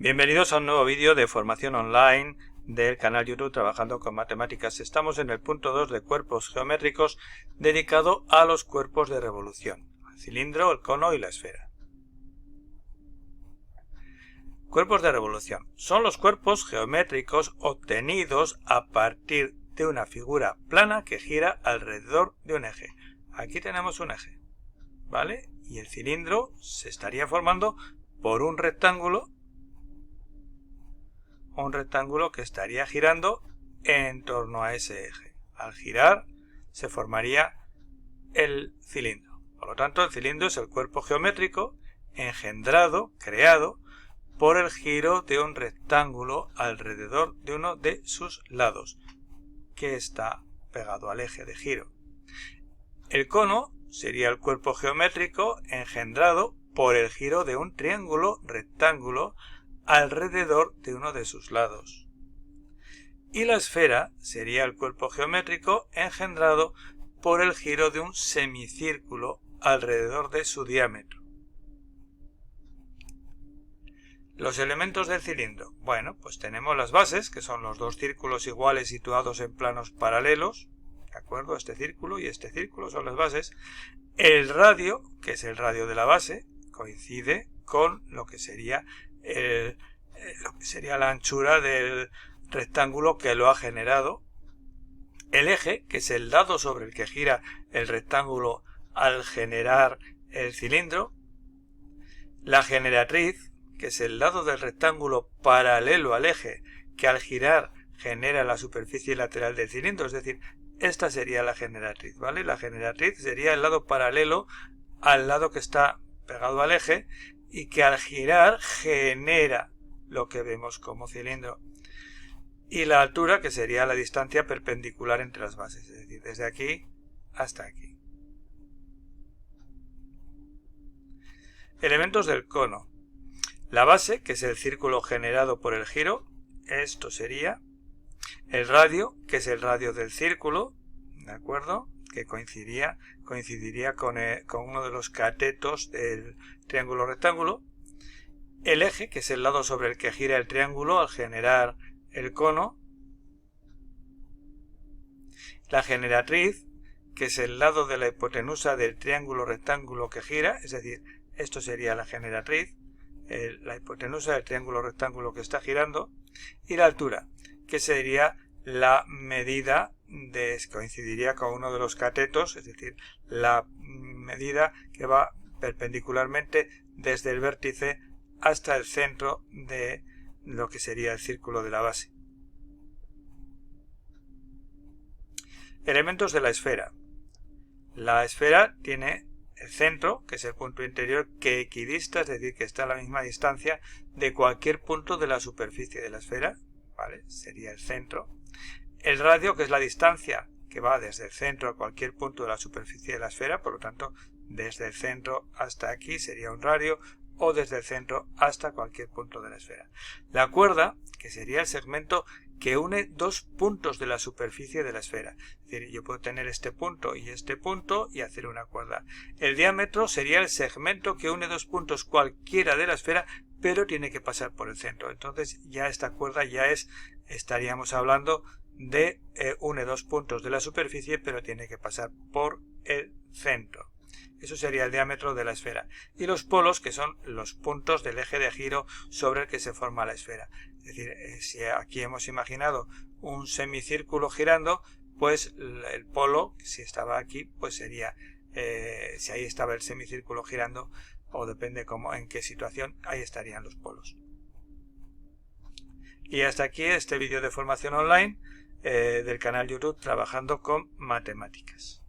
Bienvenidos a un nuevo vídeo de formación online del canal YouTube Trabajando con Matemáticas. Estamos en el punto 2 de cuerpos geométricos dedicado a los cuerpos de revolución, el cilindro, el cono y la esfera. Cuerpos de revolución son los cuerpos geométricos obtenidos a partir de una figura plana que gira alrededor de un eje. Aquí tenemos un eje, ¿vale? Y el cilindro se estaría formando por un rectángulo que estaría girando en torno a ese eje. Al girar se formaría el cilindro. Por lo tanto, el cilindro es el cuerpo geométrico engendrado, creado, por el giro de un rectángulo alrededor de uno de sus lados, que está pegado al eje de giro. El cono sería el cuerpo geométrico engendrado por el giro de un triángulo rectángulo alrededor de uno de sus lados. Y la esfera sería el cuerpo geométrico engendrado por el giro de un semicírculo alrededor de su diámetro. Los elementos del cilindro. Bueno, pues tenemos las bases, que son los dos círculos iguales situados en planos paralelos, ¿de acuerdo? Este círculo y este círculo son las bases. El radio, que es el radio de la base, coincide con lo que sería la anchura del rectángulo que lo ha generado. El eje, que es el lado sobre el que gira el rectángulo al generar el cilindro. La generatriz, que es el lado del rectángulo paralelo al eje que al girar genera la superficie lateral del cilindro, es decir, esta sería la generatriz, ¿vale? La generatriz sería el lado paralelo al lado que está pegado al eje y que al girar genera lo que vemos como cilindro. Y la altura, que sería la distancia perpendicular entre las bases, es decir, desde aquí hasta aquí. Elementos del cono. La base, que es el círculo generado por el giro, esto sería. El radio, que es el radio del círculo, ¿de acuerdo? Que coincidiría con uno de los catetos del triángulo rectángulo. El eje, que es el lado sobre el que gira el triángulo al generar el cono. La generatriz, que es el lado de la hipotenusa del triángulo rectángulo que gira, es decir, esto sería la generatriz, la hipotenusa del triángulo rectángulo que está girando. Y la altura, que sería la medida coincidiría con uno de los catetos, es decir, la medida que va perpendicularmente desde el vértice hasta el centro de lo que sería el círculo de la base. Elementos de la esfera. La esfera tiene el centro, que es el punto interior, que equidista, es decir, que está a la misma distancia de cualquier punto de la superficie de la esfera, ¿vale? Sería el centro. El radio, que es la distancia que va desde el centro a cualquier punto de la superficie de la esfera, por lo tanto, desde el centro hasta aquí sería un radio, o desde el centro hasta cualquier punto de la esfera. La cuerda, que sería el segmento que une dos puntos de la superficie de la esfera. Es decir, yo puedo tener este punto y hacer una cuerda. El diámetro sería el segmento que une dos puntos cualquiera de la esfera, pero tiene que pasar por el centro. Entonces ya esta cuerda estaríamos hablando de une dos puntos de la superficie, pero tiene que pasar por el centro. Eso sería el diámetro de la esfera. Y los polos, que son los puntos del eje de giro sobre el que se forma la esfera. Es decir, si aquí hemos imaginado un semicírculo girando, pues el polo, si estaba aquí, pues sería, si ahí estaba el semicírculo girando, o depende en qué situación, ahí estarían los polos. Y hasta aquí este vídeo de formación online del canal YouTube Trabajando con Matemáticas.